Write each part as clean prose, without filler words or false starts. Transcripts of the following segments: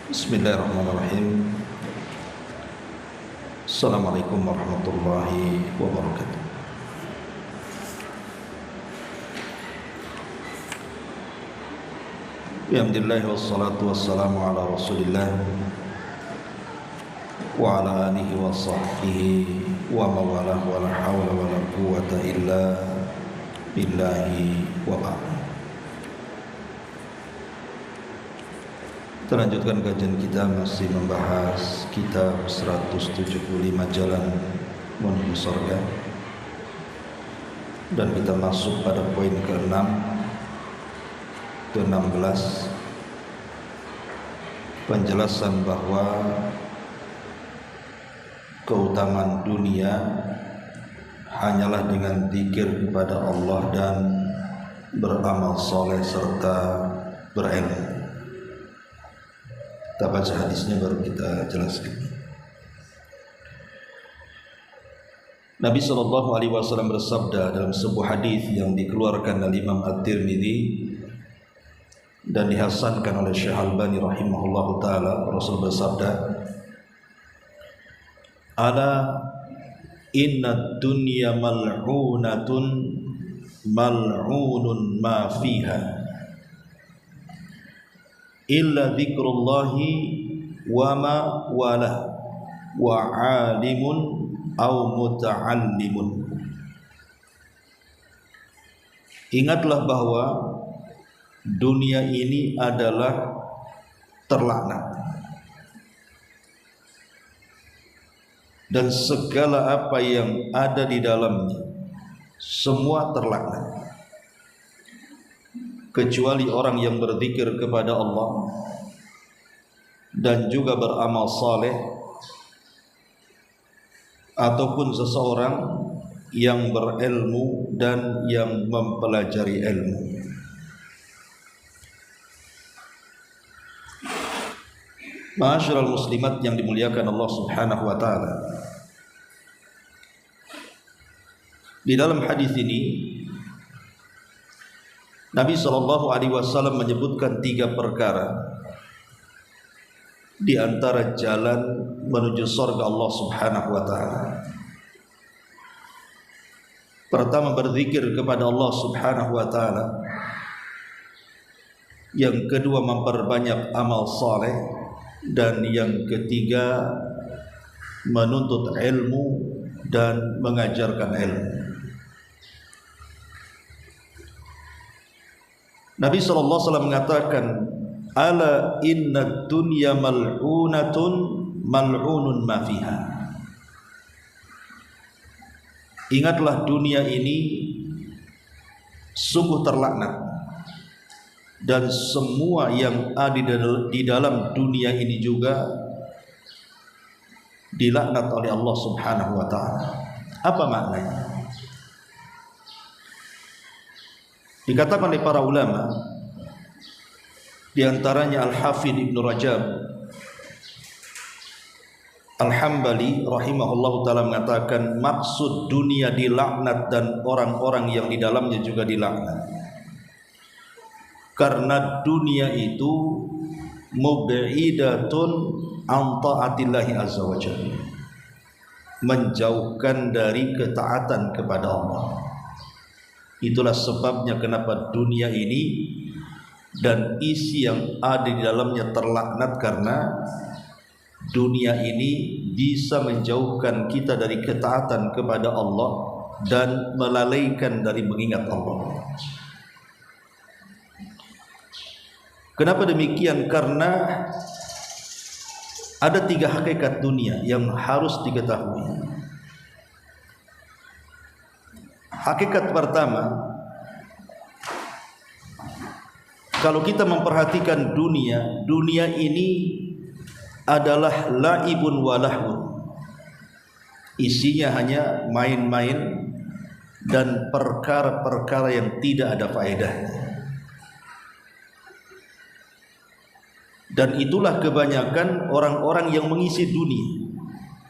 Bismillahirrahmanirrahim. Assalamualaikum warahmatullahi wabarakatuh. Alhamdulillah wassalatu wassalamu ala Rasulillah wa ala alihi wa sahbihi wa mawalah wa la hawla wa la quwwata illa billahi wa ba'd. Kita lanjutkan kajian kita, masih membahas kitab 175 Jalan Menuju Surga, dan kita masuk pada poin ke-6 ke-16, penjelasan bahwa keutamaan dunia hanyalah dengan zikir kepada Allah dan beramal soleh serta berilmu. Kita baca hadisnya baru kita jelaskan. Nabi SAW bersabda dalam sebuah hadis yang dikeluarkan oleh Imam At-Tirmidzi dan dihasankan oleh Syekh Al-Albani rahimahullahu taala. Rasul bersabda, "Ala inna dunya mal'unatun mal'unun ma fiha illa dzikrullahi wa ma wala wa alimun au muta'allimun." Ingatlah bahwa dunia ini adalah terlaknat, dan segala apa yang ada di dalamnya semua terlaknat, kecuali orang yang berzikir kepada Allah dan juga beramal saleh, ataupun seseorang yang berilmu dan yang mempelajari ilmu. Ma'asyiral muslimat yang dimuliakan Allah Subhanahu wa taala, di dalam hadis ini Nabi SAW menyebutkan 3 perkara di antara jalan menuju surga Allah Subhanahu wa taala. Pertama, berzikir kepada Allah Subhanahu wa taala. Yang kedua, memperbanyak amal saleh, dan yang ketiga, menuntut ilmu dan mengajarkan ilmu. Nabi SAW mengatakan, "Ala inna dunya mal'unatun mal'unun ma fiha." Ingatlah, dunia ini sungguh terlaknat, dan semua yang ada di dalam dunia ini juga dilaknat oleh Allah Subhanahu wa taala. Apa maknanya? Dikatakan oleh para ulama, di antaranya Al-Hafidh Ibnu Rajab Al-Hambali rahimahullahu taala mengatakan, maksud dunia dilaknat dan orang-orang yang di dalamnya juga dilaknat karena dunia itu mub'idatun an ta'atillahi azza wa jalla, menjauhkan dari ketaatan kepada Allah. Itulah sebabnya kenapa dunia ini dan isi yang ada di dalamnya terlaknat, karena dunia ini bisa menjauhkan kita dari ketaatan kepada Allah dan melalaikan dari mengingat Allah. Kenapa demikian? Karena ada 3 hakikat dunia yang harus diketahui. Hakikat pertama, kalau kita memperhatikan dunia ini adalah laibun walahun. Isinya hanya main-main dan perkara-perkara yang tidak ada faedahnya. Dan itulah kebanyakan orang-orang yang mengisi dunia.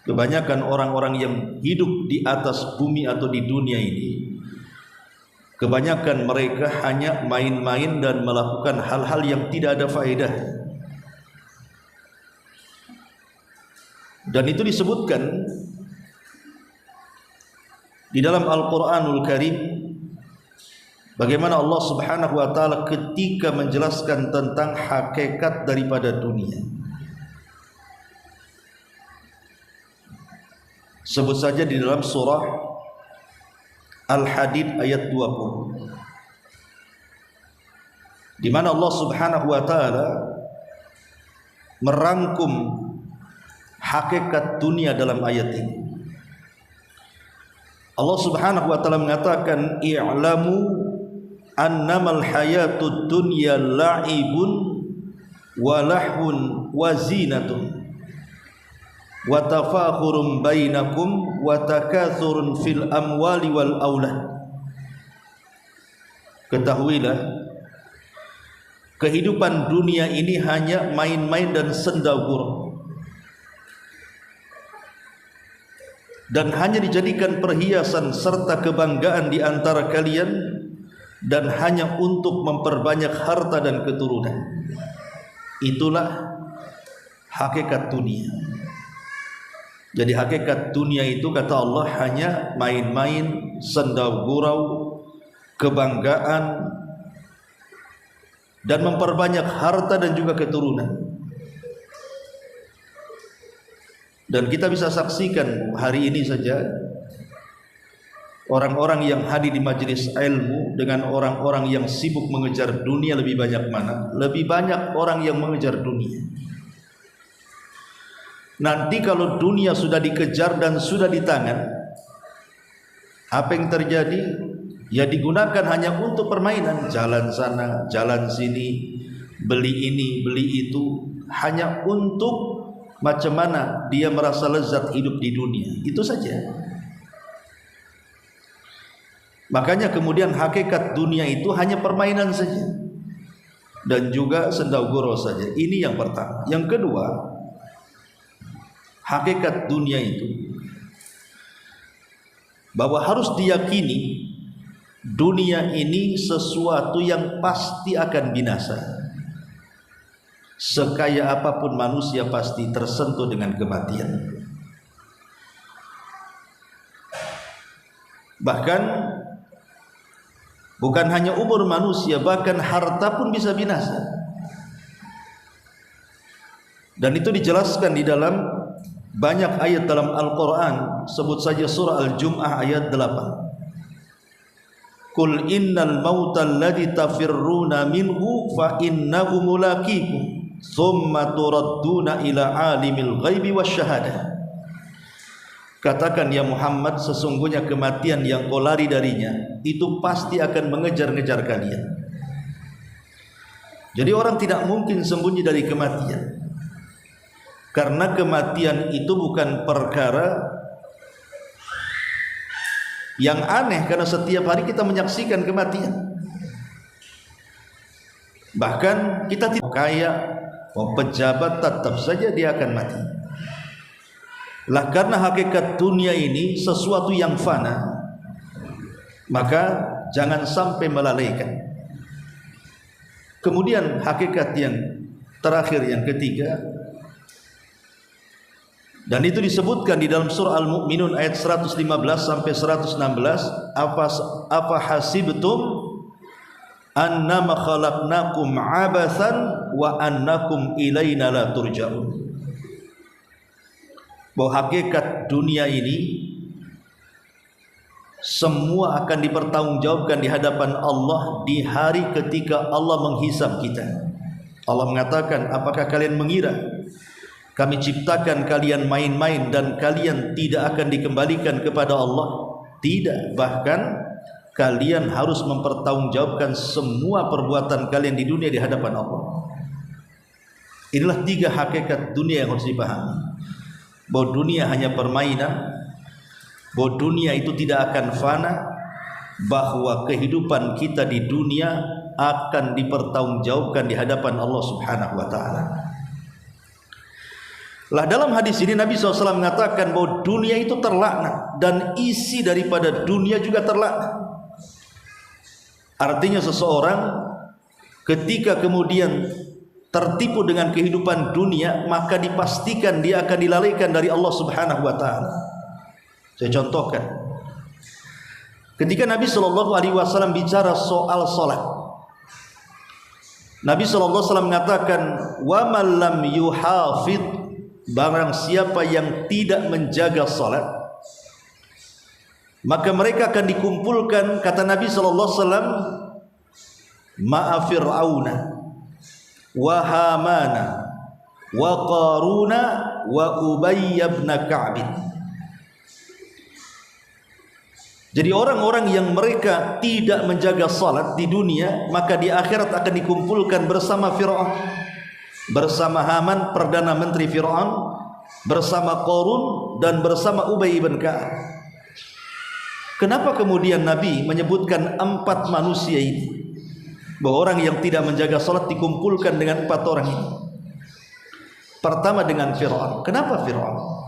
Kebanyakan orang-orang yang hidup di atas bumi atau di dunia ini, kebanyakan mereka hanya main-main dan melakukan hal-hal yang tidak ada faedah. Dan itu disebutkan di dalam Al-Qur'anul Karim bagaimana Allah Subhanahu wa taala ketika menjelaskan tentang hakikat daripada dunia. Sebut saja di dalam surah Al-Hadid ayat 20, di mana Allah Subhanahu wa taala merangkum hakikat dunia dalam ayat ini. Allah Subhanahu wa taala mengatakan, i'lamu annamal hayatud dunya la'ibun wa lahwun wa zinatun wa tafakhurun bainakum wa takathurun fil amwali wal aulad. Ketahuilah, kehidupan dunia ini hanya main-main dan senda gurau, dan hanya dijadikan perhiasan serta kebanggaan di antara kalian, dan hanya untuk memperbanyak harta dan keturunan. Itulah hakikat dunia. Jadi hakikat dunia itu, kata Allah, hanya main-main, senda gurau, kebanggaan, dan memperbanyak harta dan juga keturunan. Dan kita bisa saksikan hari ini saja orang-orang yang hadir di majelis ilmu dengan orang-orang yang sibuk mengejar dunia, lebih banyak mana? Lebih banyak orang yang mengejar dunia. Nanti kalau dunia sudah dikejar dan sudah di tangan, apa yang terjadi? Ya digunakan hanya untuk permainan, jalan sana, jalan sini, beli ini, beli itu, hanya untuk macam mana dia merasa lezat hidup di dunia. Itu saja. Makanya kemudian hakikat dunia itu hanya permainan saja dan juga senda gurau saja. Ini yang pertama. Yang kedua, hakikat dunia itu bahwa harus diyakini dunia ini sesuatu yang pasti akan binasa. Sekaya apapun manusia pasti tersentuh dengan kematian. Bahkan bukan hanya umur manusia, bahkan harta pun bisa binasa. Dan itu dijelaskan di dalam banyak ayat dalam Al-Quran. Sebut saja surah Al-Jum'ah ayat 8. Qul innal mauta alladhi tafirruna minhu fa innahu mulaqikum thumma turadduna ila alimil ghaibi wasyahadah. Katakan ya Muhammad, sesungguhnya kematian yang kau lari darinya itu pasti akan mengejar-ngejar kalian. Jadi orang tidak mungkin sembunyi dari kematian, karena kematian itu bukan perkara yang aneh, karena setiap hari kita menyaksikan kematian. Bahkan kita tidak kaya, pejabat, tetap saja dia akan mati. Lah karena hakikat dunia ini sesuatu yang fana, maka jangan sampai melalaikan. Kemudian hakikat yang terakhir, yang ketiga, dan itu disebutkan di dalam surah Al-Mu'minun ayat 115 sampai 116. Apa hasibtum annama khalaqnakum abathan wa annakum ilaina la turja'un. Bahwa hakikat dunia ini semua akan dipertanggungjawabkan di hadapan Allah di hari ketika Allah menghisab kita. Allah mengatakan, apakah kalian mengira kami ciptakan kalian main-main dan kalian tidak akan dikembalikan kepada Allah? Tidak, bahkan kalian harus mempertanggungjawabkan semua perbuatan kalian di dunia di hadapan Allah. Inilah tiga hakikat dunia yang harus dipahami. Bahwa dunia hanya permainan, bahwa dunia itu tidak akan fana, bahwa kehidupan kita di dunia akan dipertanggungjawabkan di hadapan Allah Subhanahu wa taala. Lah dalam hadis ini Nabi SAW mengatakan bahwa dunia itu terlaknat dan isi daripada dunia juga terlaknat. Artinya seseorang ketika kemudian tertipu dengan kehidupan dunia, maka dipastikan dia akan dilalaikan dari Allah Subhanahu wa taala. Saya contohkan. Ketika Nabi sallallahu alaihi wasallam bicara soal salat, Nabi sallallahu alaihi wasallam mengatakan, "Wa man lam yuhafid," barang siapa yang tidak menjaga salat, maka mereka akan dikumpulkan, kata Nabi sallallahu alaihi wasallam, ma'a Fir'auna wa Hamana wa Qaruna wa Ubay ibn Ka'b. Jadi orang-orang yang mereka tidak menjaga salat di dunia, maka di akhirat akan dikumpulkan bersama Fir'aun, bersama Haman perdana menteri Fir'aun, bersama Qarun dan bersama Ubay ibn Ka'b. Kenapa kemudian Nabi menyebutkan 4 manusia ini, bahwa orang yang tidak menjaga salat dikumpulkan dengan 4 orang ini? Pertama dengan Fir'aun. Kenapa Fir'aun?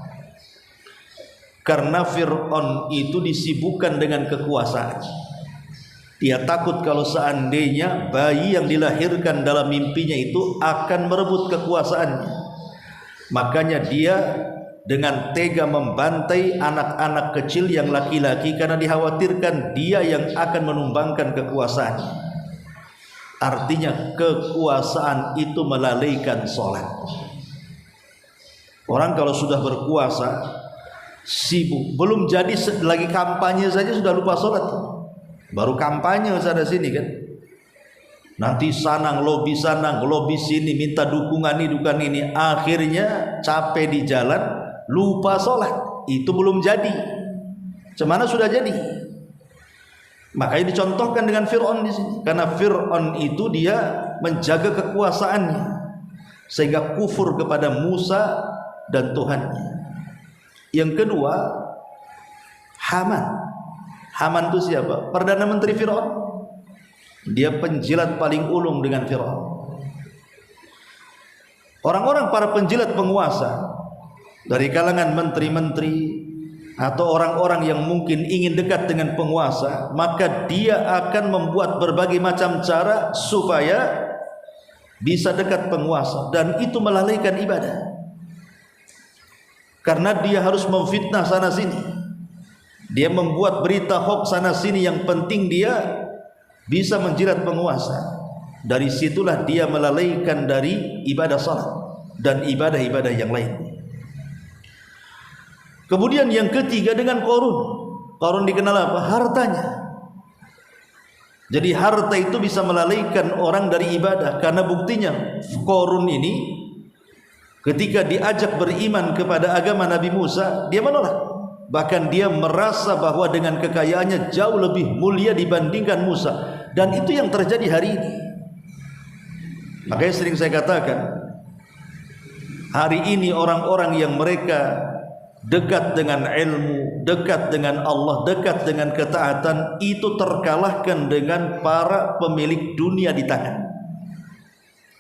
Karena Fir'aun itu disibukkan dengan kekuasaan. Dia takut kalau seandainya bayi yang dilahirkan dalam mimpinya itu akan merebut kekuasaannya. Makanya dia dengan tega membantai anak-anak kecil yang laki-laki karena dikhawatirkan dia yang akan menumbangkan kekuasaannya. Artinya kekuasaan itu melalaikan sholat. Orang kalau sudah berkuasa sibuk, belum jadi lagi kampanye saja sudah lupa sholat. Baru kampanye sana sini kan, nanti sana ngelobi sana ngelobi sini, minta dukungan ini, akhirnya capek di jalan, lupa sholat. Itu belum jadi, cemana sudah jadi. Makanya dicontohkan dengan Fir'aun di sini, karena Fir'aun itu dia menjaga kekuasaannya sehingga kufur kepada Musa dan Tuhannya. Yang kedua, Haman. Haman itu siapa? Perdana menteri Fir'aun. Dia penjilat paling ulung dengan Fir'aun. Orang-orang para penjilat penguasa dari kalangan menteri-menteri atau orang-orang yang mungkin ingin dekat dengan penguasa, maka dia akan membuat berbagai macam cara supaya bisa dekat penguasa, dan itu melalaikan ibadah. Karena dia harus memfitnah sana sini, dia membuat berita hoax sana sini, yang penting dia bisa menjilat penguasa. Dari situlah dia melalaikan dari ibadah salat dan ibadah-ibadah yang lain. Kemudian yang ketiga dengan Qarun. Qarun dikenal apa? Hartanya. Jadi harta itu bisa melalaikan orang dari ibadah, karena buktinya Qarun ini ketika diajak beriman kepada agama Nabi Musa, dia menolak. Bahkan dia merasa bahwa dengan kekayaannya jauh lebih mulia dibandingkan Musa. Dan itu yang terjadi hari ini. Makanya sering saya katakan, hari ini orang-orang yang mereka dekat dengan ilmu, dekat dengan Allah, dekat dengan ketaatan, itu terkalahkan dengan para pemilik dunia di tangan.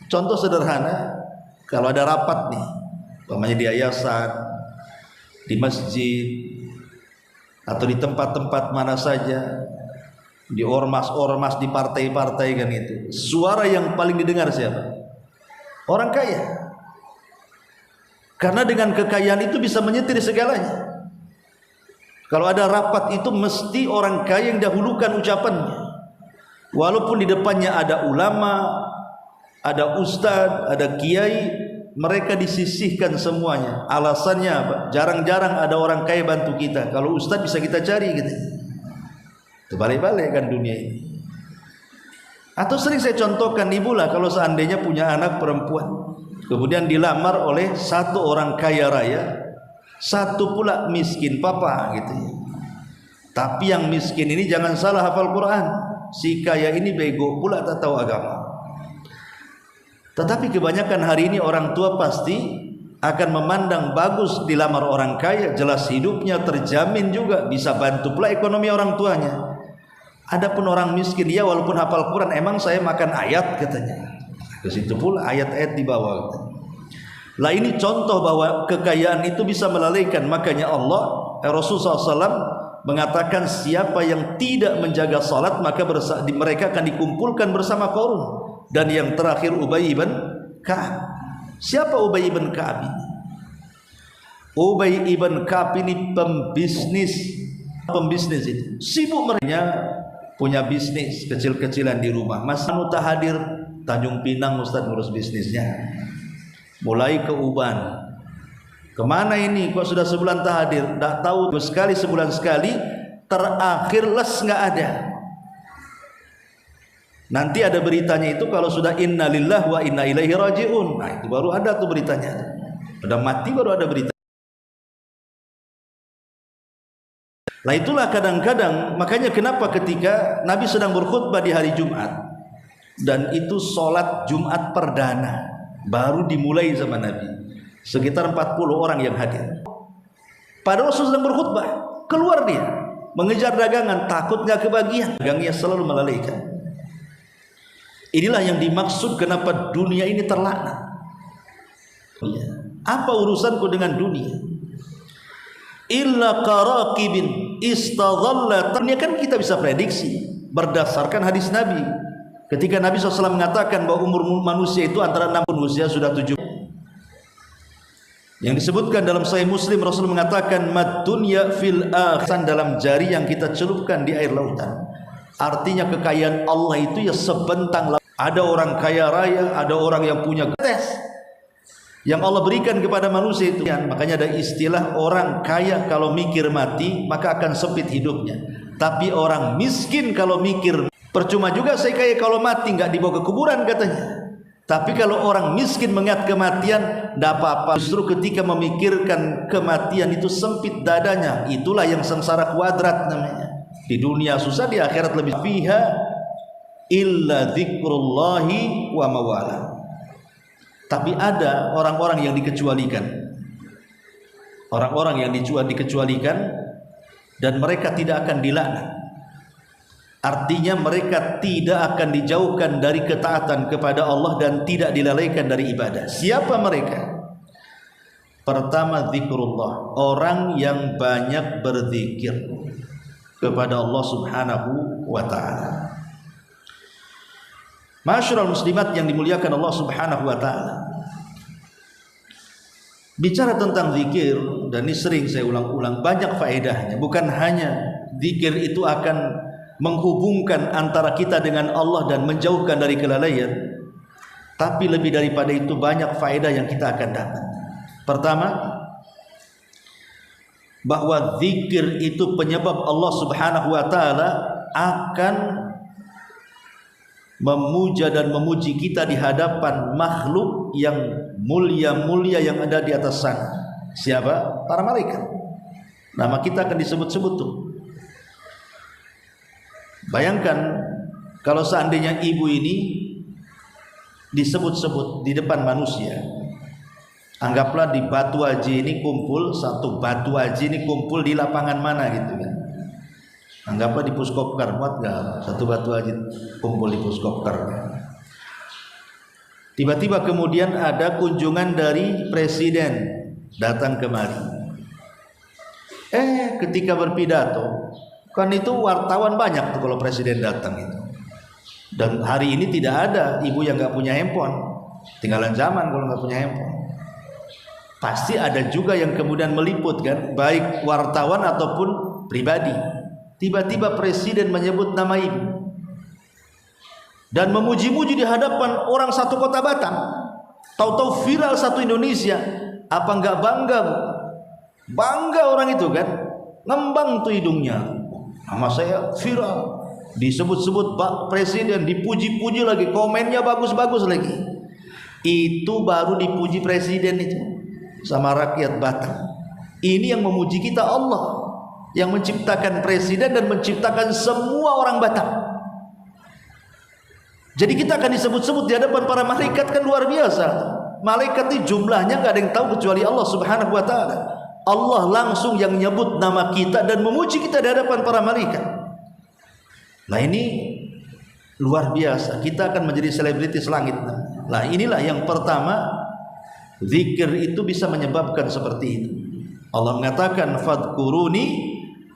Contoh sederhana, kalau ada rapat nih, umpamanya di yayasan, di masjid, atau di tempat-tempat mana saja, di ormas-ormas, di partai-partai kan itu, suara yang paling didengar siapa? Orang kaya. Karena dengan kekayaan itu bisa menyetir segalanya. Kalau ada rapat itu mesti orang kaya yang dahulukan ucapannya. Walaupun di depannya ada ulama, ada ustadz, ada kiai, mereka disisihkan semuanya. Alasannya apa? Jarang-jarang ada orang kaya bantu kita. Kalau ustadz bisa kita cari gitu. Terbalik-balik kan dunia ini. Atau sering saya contohkan, ibulah kalau seandainya punya anak perempuan, kemudian dilamar oleh satu orang kaya raya, satu pula miskin papa gitu ya. Tapi yang miskin ini jangan salah hafal Quran, si kaya ini bego pula tak tahu agama. Tetapi kebanyakan hari ini orang tua pasti akan memandang bagus dilamar orang kaya, jelas hidupnya terjamin juga, bisa bantu pula ekonomi orang tuanya. Adapun orang miskin, ya walaupun hafal Quran, emang saya makan ayat katanya. Ke situ pula ayat-ayat di bawah. Lah ini contoh bahwa kekayaan itu bisa melalaikan. Makanya Allah, Rasulullah SAW mengatakan siapa yang tidak menjaga salat maka mereka akan dikumpulkan bersama Qarun. Dan yang terakhir Ubay ibn Ka'ab. Siapa Ubay ibn Ka'ab ini? Ubay ibn Ka'ab ini pembisnis itu. Sibuk mereka punya bisnis kecil-kecilan di rumah. Mas hadir Tanjung Pinang, Ustaz ngurus bisnisnya. Mulai ke Uban. Kemana ini? Kok sudah sebulan tak hadir? Tak tahu, sekali sebulan sekali. Terakhir les nggak ada. Nanti ada beritanya itu kalau sudah innalillahi wa inna ilaihi raji'un. Nah itu baru ada tuh beritanya. Udah mati baru ada berita. Nah itulah kadang-kadang, makanya kenapa ketika Nabi sedang berkhutbah di hari Jumat, dan itu sholat Jumat perdana baru dimulai sama Nabi, sekitar 40 orang yang hadir. Pada Rasul sedang berkhutbah, keluar dia mengejar dagangan, takut nggak kebagian, dagangnya selalu melalaikan. Inilah yang dimaksud kenapa dunia ini terlaknat. Apa urusanku dengan dunia? Illa qaraqibin istadhalla. Ini kan kita bisa prediksi berdasarkan hadis Nabi. Ketika Nabi SAW mengatakan bahwa umur manusia itu antara 60 usia sudah 7. Yang disebutkan dalam Sahih Muslim, Rasul mengatakan mad dunya fil akhsan, dalam jari yang kita celupkan di air lautan. Artinya kekayaan Allah itu ya sebentang. Ada orang kaya raya, ada orang yang punya tes yang Allah berikan kepada manusia itu. Makanya ada istilah orang kaya kalau mikir mati maka akan sempit hidupnya. Tapi orang miskin kalau mikir, percuma juga saya kaya kalau mati nggak dibawa ke kuburan katanya. Tapi kalau orang miskin mengingat kematian, tidak apa-apa. Justru ketika memikirkan kematian itu sempit dadanya. Itulah yang sengsara kuadrat namanya. Di dunia susah, di akhirat lebih. Fiha illa dzikrullahi wa mawala. Tapi ada orang-orang yang dikecualikan. Orang-orang yang dikecualikan dan mereka tidak akan dilaknat. Artinya mereka tidak akan dijauhkan dari ketaatan kepada Allah dan tidak dilalaikan dari ibadah. Siapa mereka? Pertama, zikrullah, orang yang banyak berzikir kepada Allah Subhanahu wa ta'ala. Ma'asyiral muslimat yang dimuliakan Allah Subhanahu wa ta'ala. Bicara tentang zikir, dan ini sering saya ulang-ulang, banyak faedahnya. Bukan hanya zikir itu akan menghubungkan antara kita dengan Allah dan menjauhkan dari kelalaian, tapi lebih daripada itu banyak faedah yang kita akan dapat. Pertama, bahwa zikir itu penyebab Allah Subhanahu wa ta'ala akan memuja dan memuji kita di hadapan makhluk yang mulia-mulia yang ada di atas sana. Siapa? Para malaikat. Nama kita akan disebut-sebut tuh. Bayangkan kalau seandainya ibu ini disebut-sebut di depan manusia. Anggaplah di Batu Haji ini kumpul, satu Batu Haji ini kumpul di lapangan mana gitu kan. Anggaplah di Puskopkar, muat gak? Satu Batu Haji kumpul di Puskopkar. Tiba-tiba kemudian ada kunjungan dari presiden datang kemari. Ketika berpidato, kan itu wartawan banyak tuh kalau presiden datang itu. Dan hari ini tidak ada ibu yang nggak punya handphone. Tinggalan zaman kalau nggak punya handphone. Pasti ada juga yang kemudian meliput kan, baik wartawan ataupun pribadi. Tiba-tiba presiden menyebut nama ibu dan memuji-muji di hadapan orang satu kota Batam. Tahu-tahu viral satu Indonesia. Apa enggak bangga? Bangga orang itu kan, ngembang tuh hidungnya. Nama saya viral, disebut-sebut Pak Presiden, dipuji-puji lagi, komennya bagus-bagus lagi. Itu baru dipuji presiden itu sama rakyat Batam. Ini yang memuji kita Allah, yang menciptakan presiden dan menciptakan semua orang Batam. Jadi kita akan disebut-sebut di hadapan para malaikat, kan luar biasa. Malaikat ini jumlahnya nggak ada yang tahu kecuali Allah Subhanahu wa ta'ala. Allah langsung yang nyebut nama kita dan memuji kita di hadapan para malaikat. Nah ini luar biasa. Kita akan menjadi selebritis langit. Nah inilah yang pertama, zikir itu bisa menyebabkan seperti itu. Allah mengatakan fadkuruni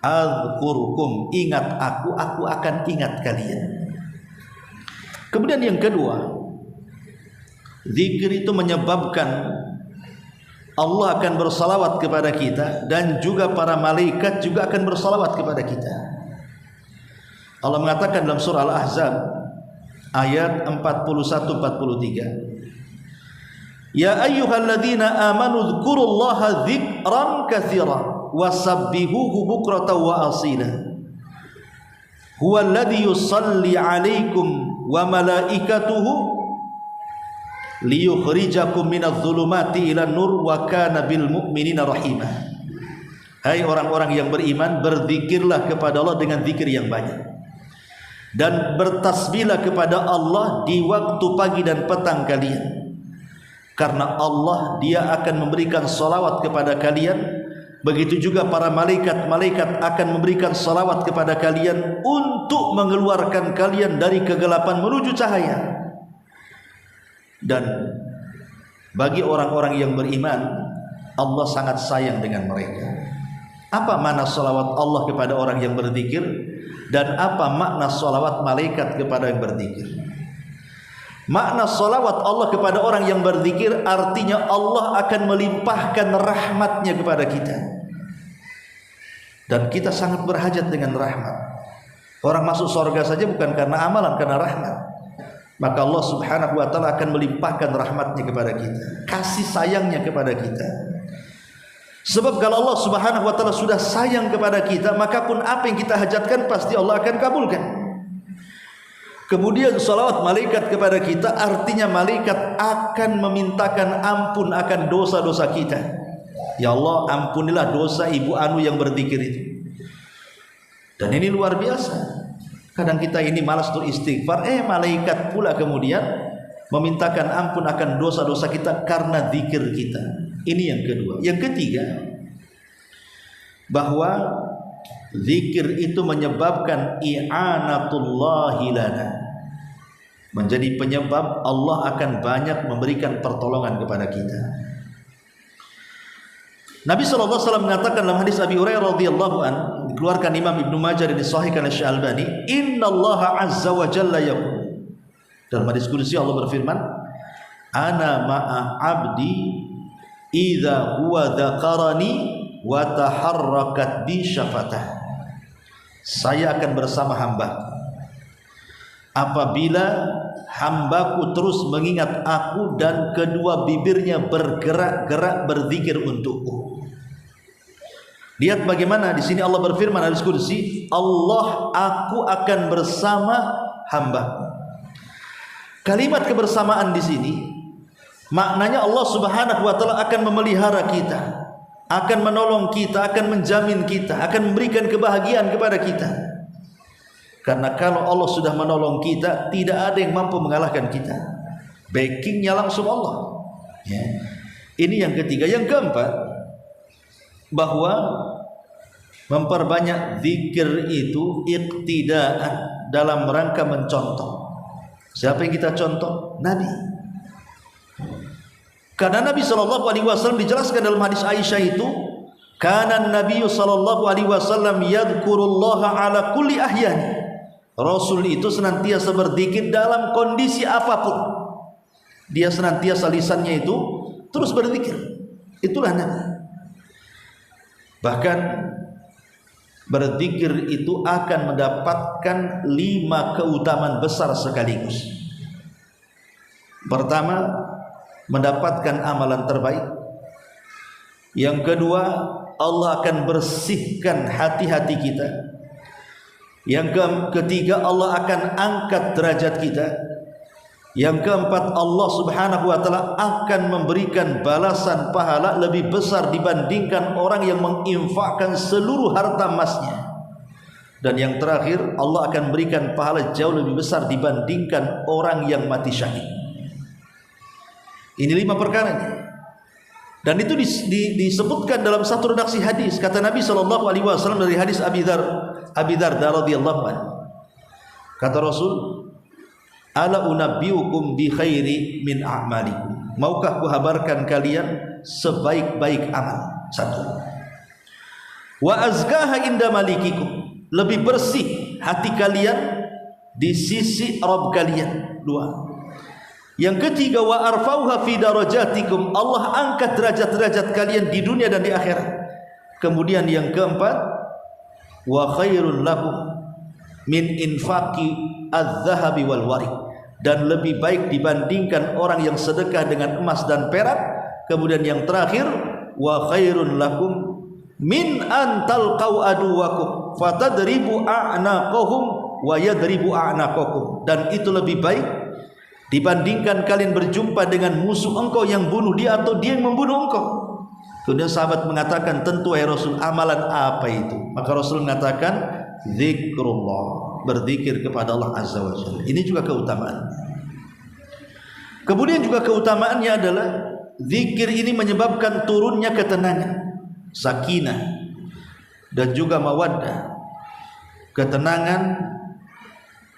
adzkurukum, ingat aku akan ingat kalian. Kemudian yang kedua, Zikir itu menyebabkan Allah akan bersalawat kepada kita dan juga para malaikat juga akan bersalawat kepada kita. Allah mengatakan dalam surah Al-Ahzab ayat 41-43, Ya ayyuhalladzina amanu dzkurullaha dzikran katsiran wasabbihuhu bukratan wa asila. Huwallazi yusalli 'alaikum wa malaikatuhu liyukhrijakum minadh-dhulumati ilan nur wa kana bil mu'minina rahimah. Hai orang-orang yang beriman, berzikirlah kepada Allah dengan zikir yang banyak dan bertasbihlah kepada Allah di waktu pagi dan petang kalian, karena Allah Dia akan memberikan salawat kepada kalian. Begitu juga para malaikat akan memberikan salawat kepada kalian untuk mengeluarkan kalian dari kegelapan menuju cahaya. Dan bagi orang-orang yang beriman, Allah sangat sayang dengan mereka. Apa makna salawat Allah kepada orang yang berzikir, dan apa makna salawat malaikat kepada yang berzikir? Makna salawat Allah kepada orang yang berzikir artinya Allah akan melimpahkan rahmatnya kepada kita, dan kita sangat berhajat dengan rahmat. Orang masuk surga saja bukan karena amalan, karena rahmat. Maka Allah subhanahu wa ta'ala akan melimpahkan rahmatnya kepada kita, kasih sayangnya kepada kita. Sebab kalau Allah subhanahu wa ta'ala sudah sayang kepada kita, maka pun apa yang kita hajatkan pasti Allah akan kabulkan. Kemudian salawat malaikat kepada kita artinya malaikat akan memintakan ampun akan dosa-dosa kita. Ya Allah, ampunilah dosa ibu Anu yang berzikir itu. Dan ini luar biasa. Kadang kita ini malas untuk istighfar, malaikat pula kemudian memintakan ampun akan dosa-dosa kita karena zikir kita. Ini yang kedua. Yang ketiga, bahwa zikir itu menyebabkan i'anatullahi lana, menjadi penyebab Allah akan banyak memberikan pertolongan kepada kita. Nabi SAW mengatakan dalam hadis Abi Hurairah radhiyallahu an, dikeluarkan Imam Ibnu Majah dan disahihkan oleh Syekh Albani, Innallaha azza wa jalla yaqul. Dalam hadis qudsi Allah berfirman, Ana ma'a abdi idza huwa dzakarani wa taharrakat bi syafatah. Saya akan bersama hamba apabila hambaku terus mengingat aku dan kedua bibirnya bergerak-gerak berzikir untukku. Lihat bagaimana di sini Allah berfirman hadis qudsi, Allah, aku akan bersama hamba. Kalimat kebersamaan di sini maknanya Allah Subhanahu wa taala akan memelihara kita, akan menolong kita, akan menjamin kita, akan memberikan kebahagiaan kepada kita. Karena kalau Allah sudah menolong kita, tidak ada yang mampu mengalahkan kita. Backingnya langsung Allah. Ya. Ini yang ketiga. Yang keempat, bahwa memperbanyak zikir itu iqtidaan, dalam rangka mencontoh. Siapa yang kita contoh? Nabi. Karena Nabi SAW dijelaskan dalam hadis Aisyah itu, kana Nabi SAW yadhkurullaha ala kulli ahyani. Rasul itu senantiasa berzikir dalam kondisi apapun. Dia senantiasa lisannya itu terus berzikir. Itulah Nabi. Bahkan berzikir itu akan mendapatkan 5 keutamaan besar sekaligus. Pertama, mendapatkan amalan terbaik. Yang kedua, Allah akan bersihkan hati-hati kita. Yang ketiga, Allah akan angkat derajat kita. Yang keempat, Allah Subhanahu wa taala akan memberikan balasan pahala lebih besar dibandingkan orang yang menginfakkan seluruh harta emasnya. Dan yang terakhir, Allah akan berikan pahala jauh lebih besar dibandingkan orang yang mati syahid. Ini 5 perkaranya. Dan itu disebutkan dalam satu redaksi hadis. Kata Nabi SAW dari hadis Abi Darda radhiyallahu anhu. Kata Rasul, ala unabbiukum bi khairi min a'malikum. Maukah kuhabarkan kalian sebaik-baik amal? 1. Wa azkaha inda malikikum. Lebih bersih hati kalian di sisi Rabb kalian. 2. Yang ketiga, wa arfauha fi darajatikum, Allah angkat derajat-derajat kalian di dunia dan di akhirat. Kemudian yang keempat, wa khairul lakum min infaqi adz-dzahabi wal warik, dan lebih baik dibandingkan orang yang sedekah dengan emas dan perak. Kemudian yang terakhir, wa khairun lakum min an talqau aduwakum fatadribu a'naqahum wa yadribu a'naqakum, dan itu lebih baik dibandingkan kalian berjumpa dengan musuh engkau yang bunuh dia atau dia yang membunuh engkau. Kemudian sahabat mengatakan, tentu wahai Rasul, amalan apa itu? Maka Rasul mengatakan, zikrullah, berzikir kepada Allah Azza wa Jalla. Ini juga keutamaan. Kemudian juga keutamaannya adalah zikir ini menyebabkan turunnya ketenangan, sakinah, dan juga mawaddah, ketenangan,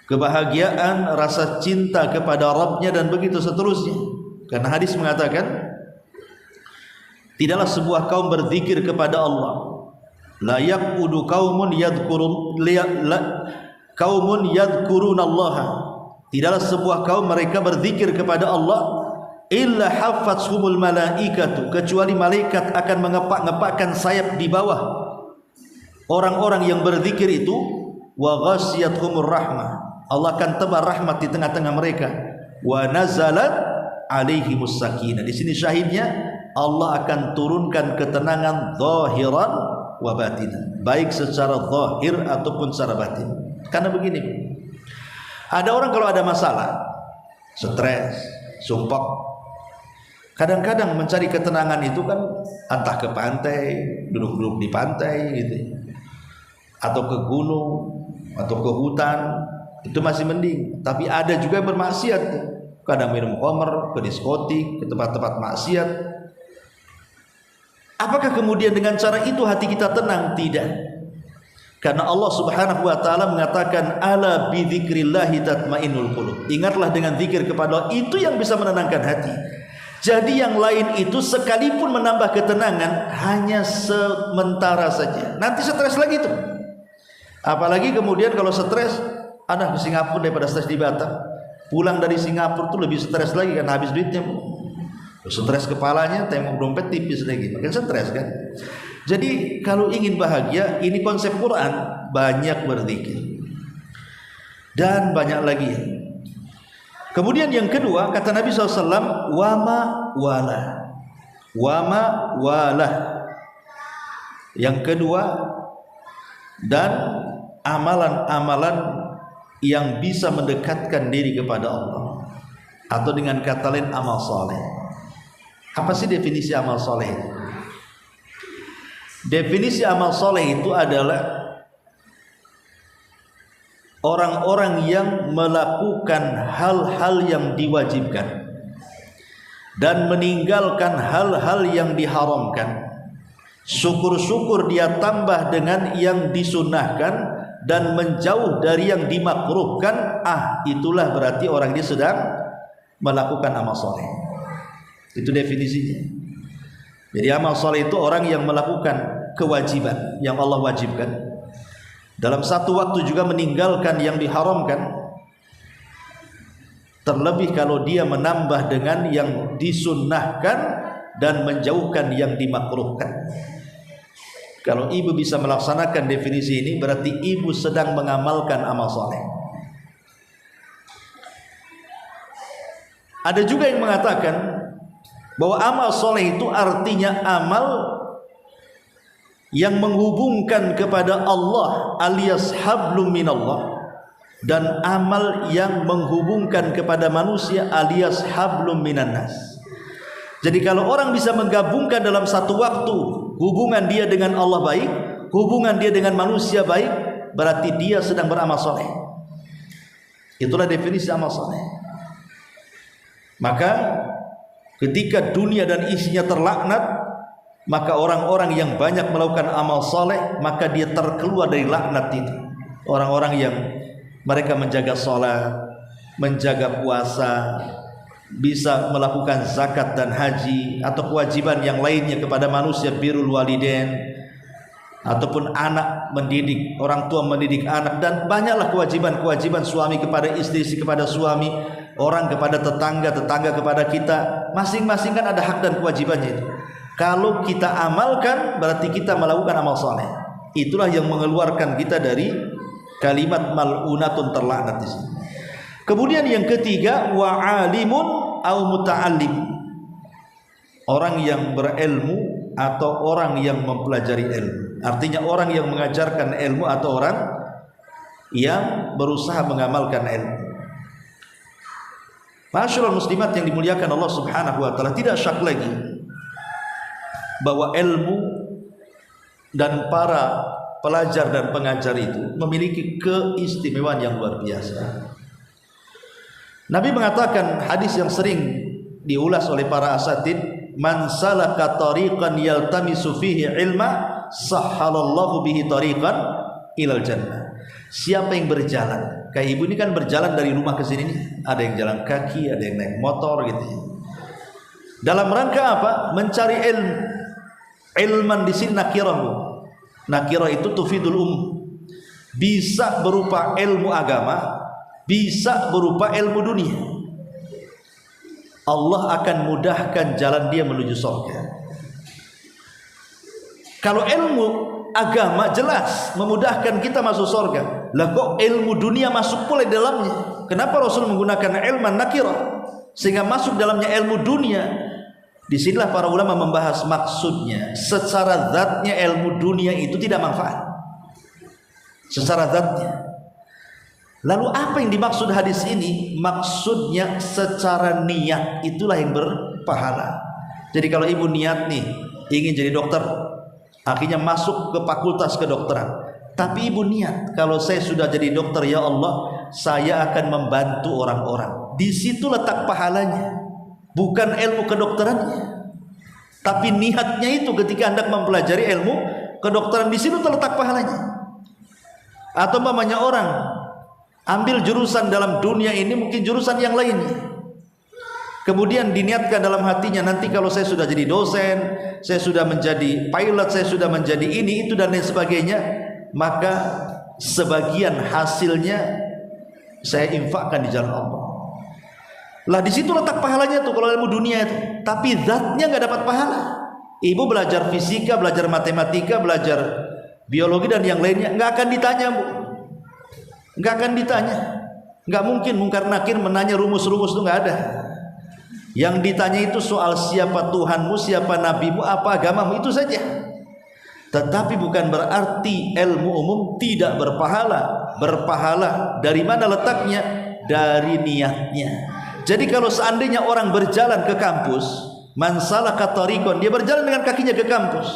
kebahagiaan, rasa cinta kepada Rabbnya, dan begitu seterusnya. Karena hadis mengatakan, tidaklah sebuah kaum berzikir kepada Allah, la yaqudu qaumun yadhkurunallaha, tidaklah sebuah kaum mereka berzikir kepada Allah, illa haffathumul malaikatu, kecuali malaikat akan mengepak-ngepakkan sayap di bawah orang-orang yang berzikir itu, wa ghasyiyatuhumur rahmah, Allah akan tebar rahmat di tengah-tengah mereka, wa nazalat alaihimus sakinah. Di sini syahidnya, Allah akan turunkan ketenangan zahiran wa batinan, baik secara zahir ataupun secara batin. Karena begini, ada orang kalau ada masalah, stres, sumpah, kadang-kadang mencari ketenangan itu kan entah ke pantai, duduk-duduk di pantai gitu, atau ke gunung, atau ke hutan, itu masih mending. Tapi ada juga yang bermaksiat, kadang minum khamr, ke diskotik, ke tempat-tempat maksiat. Apakah kemudian dengan cara itu hati kita tenang? Tidak. Karena Allah Subhanahu wa taala mengatakan, ala bi dzikrillahi tatmainnul qulub. Ingatlah dengan zikir kepada Allah, itu yang bisa menenangkan hati. Jadi yang lain itu sekalipun menambah ketenangan hanya sementara saja. Nanti stres lagi tuh. Apalagi kemudian kalau stres, ada di Singapura daripada stres di Batam. Pulang dari Singapura tuh lebih stres lagi karena habis duitnya. Stres kepalanya, tembok dompet tipis lagi, makin stres kan. Jadi kalau ingin bahagia, ini konsep Quran, banyak berzikir dan banyak lagi. Kemudian yang kedua, kata Nabi SAW, wama wala. Yang kedua, dan amalan-amalan yang bisa mendekatkan diri kepada Allah, atau dengan kata lain amal soleh. Apa sih definisi amal soleh itu? Definisi amal soleh itu adalah orang-orang yang melakukan hal-hal yang diwajibkan dan meninggalkan hal-hal yang diharamkan. Syukur-syukur dia tambah dengan yang disunahkan dan menjauh dari yang dimakruhkan. Itulah berarti orang ini sedang melakukan amal soleh. Itu definisinya. Jadi amal soleh itu orang yang melakukan kewajiban yang Allah wajibkan, dalam satu waktu juga meninggalkan yang diharamkan, terlebih kalau dia menambah dengan yang disunnahkan dan menjauhkan yang dimakruhkan. Kalau ibu bisa melaksanakan definisi ini, berarti ibu sedang mengamalkan amal soleh. Ada juga yang mengatakan bahwa amal soleh itu artinya amal yang menghubungkan kepada Allah alias hablum minallah, dan amal yang menghubungkan kepada manusia alias hablum minannas. Jadi kalau orang bisa menggabungkan dalam satu waktu hubungan dia dengan Allah baik, hubungan dia dengan manusia baik, berarti dia sedang beramal soleh. Itulah definisi amal soleh. Maka ketika dunia dan isinya terlaknat, maka orang-orang yang banyak melakukan amal soleh, maka dia terkeluar dari laknat itu. Orang-orang yang mereka menjaga sholat, menjaga puasa, bisa melakukan zakat dan haji, atau kewajiban yang lainnya kepada manusia, birrul walidain, ataupun anak mendidik, orang tua mendidik anak, dan banyaklah kewajiban-kewajiban suami kepada istri, istri kepada suami, orang kepada tetangga, tetangga kepada kita, masing-masing kan ada hak dan kewajibannya itu. Kalau kita amalkan berarti kita melakukan amal soleh. Itulah yang mengeluarkan kita dari kalimat mal'unatun, terlaknat di sini. Kemudian yang ketiga, wa alimun au muta'allim. Orang yang berilmu atau orang yang mempelajari ilmu. Artinya orang yang mengajarkan ilmu atau orang yang berusaha mengamalkan ilmu. Masyaallah muslimat yang dimuliakan Allah Subhanahu wa taala, tidak syak lagi bahwa ilmu dan para pelajar dan pengajar itu memiliki keistimewaan yang luar biasa. Nabi mengatakan, hadis yang sering diulas oleh para asatid, man salaka tariqan yaltamisu fihi ilma sahhalallahu bihi tariqan ilal jannah. Siapa yang berjalan, kayak ibu ini kan berjalan dari rumah ke sini nih, ada yang jalan kaki, ada yang naik motor gitu ya. Dalam rangka apa? Mencari ilmu. Ilman di sini nakirah. Nakirah itu tufidul bisa berupa ilmu agama, bisa berupa ilmu dunia. Allah akan mudahkan jalan dia menuju surga. Kalau ilmu agama jelas memudahkan kita masuk surga, lah kok ilmu dunia masuk pula di dalamnya? Kenapa Rasul menggunakan ilman nakirah sehingga masuk dalamnya ilmu dunia? Disinilah para ulama membahas maksudnya. Secara zatnya ilmu dunia itu tidak manfaat, secara zatnya. Lalu apa yang dimaksud hadis ini? Maksudnya secara niat, itulah yang berpahala. Jadi kalau ibu niat nih ingin jadi dokter, akhirnya masuk ke fakultas kedokteran, tapi ibu niat, kalau saya sudah jadi dokter, ya Allah, saya akan membantu orang-orang. Di situ letak pahalanya. Bukan ilmu kedokterannya, tapi niatnya itu ketika hendak mempelajari ilmu kedokteran, di situ terletak pahalanya. Atau umpamanya orang ambil jurusan dalam dunia ini, mungkin jurusan yang lainnya, kemudian diniatkan dalam hatinya, nanti kalau saya sudah jadi dosen, saya sudah menjadi pilot, saya sudah menjadi ini, itu dan lain sebagainya, maka sebagian hasilnya saya infakkan di jalan Allah. Lah di situ letak pahalanya tuh kalau ilmu dunia itu. Tapi zatnya nggak dapat pahala. Ibu belajar fisika, belajar matematika, belajar biologi dan yang lainnya, nggak akan ditanya, Bu. Nggak akan ditanya. Nggak mungkin mungkar nakir menanya rumus-rumus itu, nggak ada. Yang ditanya itu soal siapa Tuhanmu, siapa nabimu, apa agamamu, itu saja. Tetapi bukan berarti ilmu umum tidak berpahala. Berpahala dari mana letaknya? Dari niatnya. Jadi kalau seandainya orang berjalan ke kampus, man salaka tariqan, dia berjalan dengan kakinya ke kampus,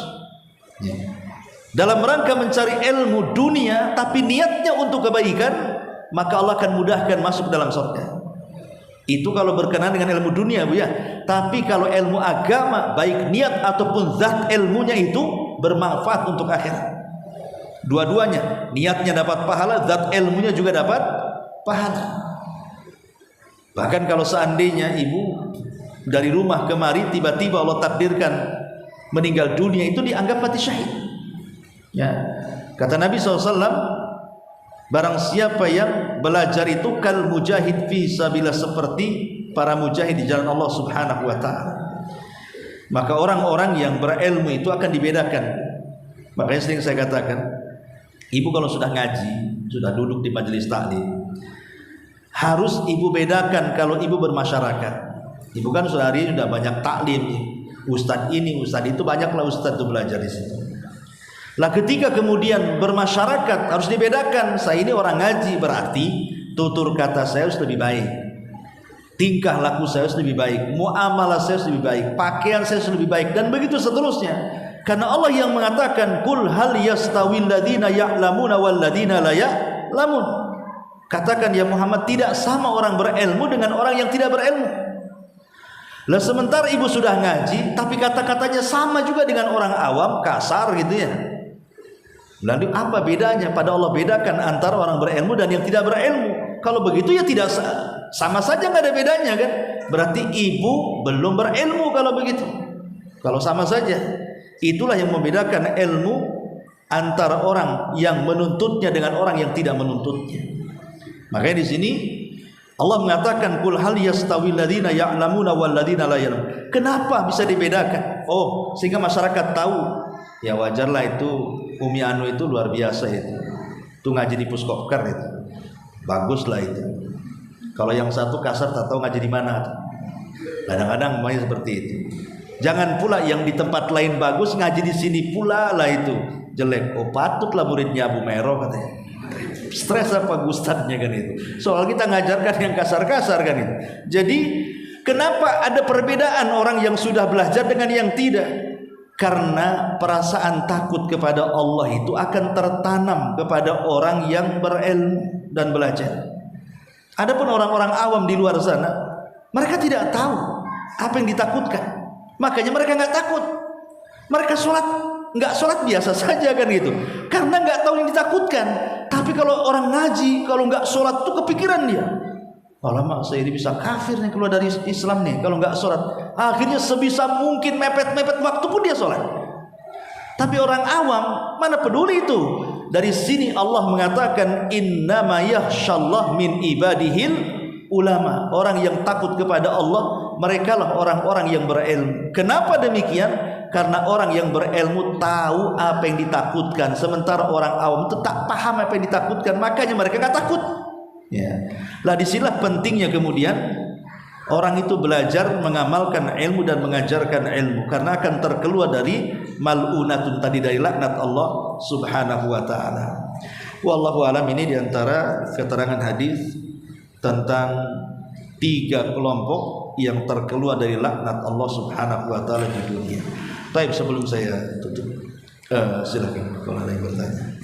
dalam rangka mencari ilmu dunia, tapi niatnya untuk kebaikan, maka Allah akan mudahkan masuk dalam surga. Itu kalau berkenaan dengan ilmu dunia, Bu ya. Tapi kalau ilmu agama, baik niat ataupun zat ilmunya itu bermanfaat untuk akhirat. Dua-duanya, niatnya dapat pahala, zat ilmunya juga dapat pahala. Bahkan kalau seandainya ibu dari rumah kemari tiba-tiba Allah takdirkan meninggal dunia, itu dianggap mati syahid. Ya, kata Nabi SAW, barang siapa yang belajar itu kal mujahid fi sabilillah, seperti para mujahid di jalan Allah Subhanahu wa taala. Maka orang-orang yang berilmu itu akan dibedakan. Makanya sering saya katakan, ibu kalau sudah ngaji, sudah duduk di majelis taklim, harus ibu bedakan kalau ibu bermasyarakat. Ibu kan sudah hari ini sudah banyak taklim, ustadz ini, ustadz itu, banyaklah ustadz itu belajar di situ. Lah ketika kemudian bermasyarakat harus dibedakan, saya ini orang ngaji, berarti tutur kata saya harus lebih baik, tingkah laku saya harus lebih baik, muamalah saya harus lebih baik, pakaian saya harus lebih baik, dan begitu seterusnya. Karena Allah yang mengatakan, kul hal yastawil ladina ya'lamuna wal ladina la ya'lamun. Katakan ya Muhammad, tidak sama orang berilmu dengan orang yang tidak berilmu. Lah sementara ibu sudah ngaji, tapi kata-katanya sama juga dengan orang awam, kasar gitu ya. Lalu apa bedanya? Pada Allah bedakan antara orang berilmu dan yang tidak berilmu. Kalau begitu ya tidak sama saja, nggak ada bedanya kan? Berarti ibu belum berilmu kalau begitu. Kalau sama saja, itulah yang membedakan ilmu antara orang yang menuntutnya dengan orang yang tidak menuntutnya. Makanya di sini Allah mengatakan kul hal yastawil ladzina ya'lamuna wal ladzina la ya'lamun. Kenapa bisa dibedakan? Oh, sehingga masyarakat tahu. Ya wajarlah itu Umi Anu itu luar biasa itu. Itu ngaji di Puskopker itu. Baguslah itu. Kalau yang satu kasar tak tahu ngaji di mana. Kadang-kadang namanya seperti itu. Jangan pula yang di tempat lain bagus ngaji di sini pula lah itu jelek. Oh, patutlah muridnya Abu Mero katanya. Stres apa ustadznya kan itu. Soal kita ngajarkan yang kasar-kasar kan itu. Jadi kenapa ada perbedaan orang yang sudah belajar dengan yang tidak? Karena perasaan takut kepada Allah itu akan tertanam kepada orang yang berilmu dan belajar. Adapun orang-orang awam di luar sana, mereka tidak tahu apa yang ditakutkan. Makanya mereka nggak takut. Mereka nggak sholat biasa saja kan gitu. Karena nggak tahu yang ditakutkan. Tapi kalau orang ngaji, kalau nggak sholat tuh kepikiran dia. Lama saya ini bisa kafir nih keluar dari Islam nih kalau nggak sholat. Akhirnya sebisa mungkin mepet-mepet waktu pun dia sholat. Tapi orang awam mana peduli itu. Dari sini Allah mengatakan innama yakhshallah min ibadihil ulama. Orang yang takut kepada Allah merekalah orang-orang yang berilmu. Kenapa demikian? Karena orang yang berilmu tahu apa yang ditakutkan, sementara orang awam itu tak paham apa yang ditakutkan, makanya mereka nggak takut. Ya. Lah disinilah pentingnya kemudian orang itu belajar mengamalkan ilmu dan mengajarkan ilmu, karena akan terkeluar dari mal'unatun tadi, dari laknat Allah Subhanahu wa taala. Wallahu alam. Ini diantara keterangan hadis tentang 3 kelompok yang terkeluar dari laknat Allah Subhanahu wa taala di dunia. Baik, sebelum saya tutup, silakan kalau ada yang bertanya.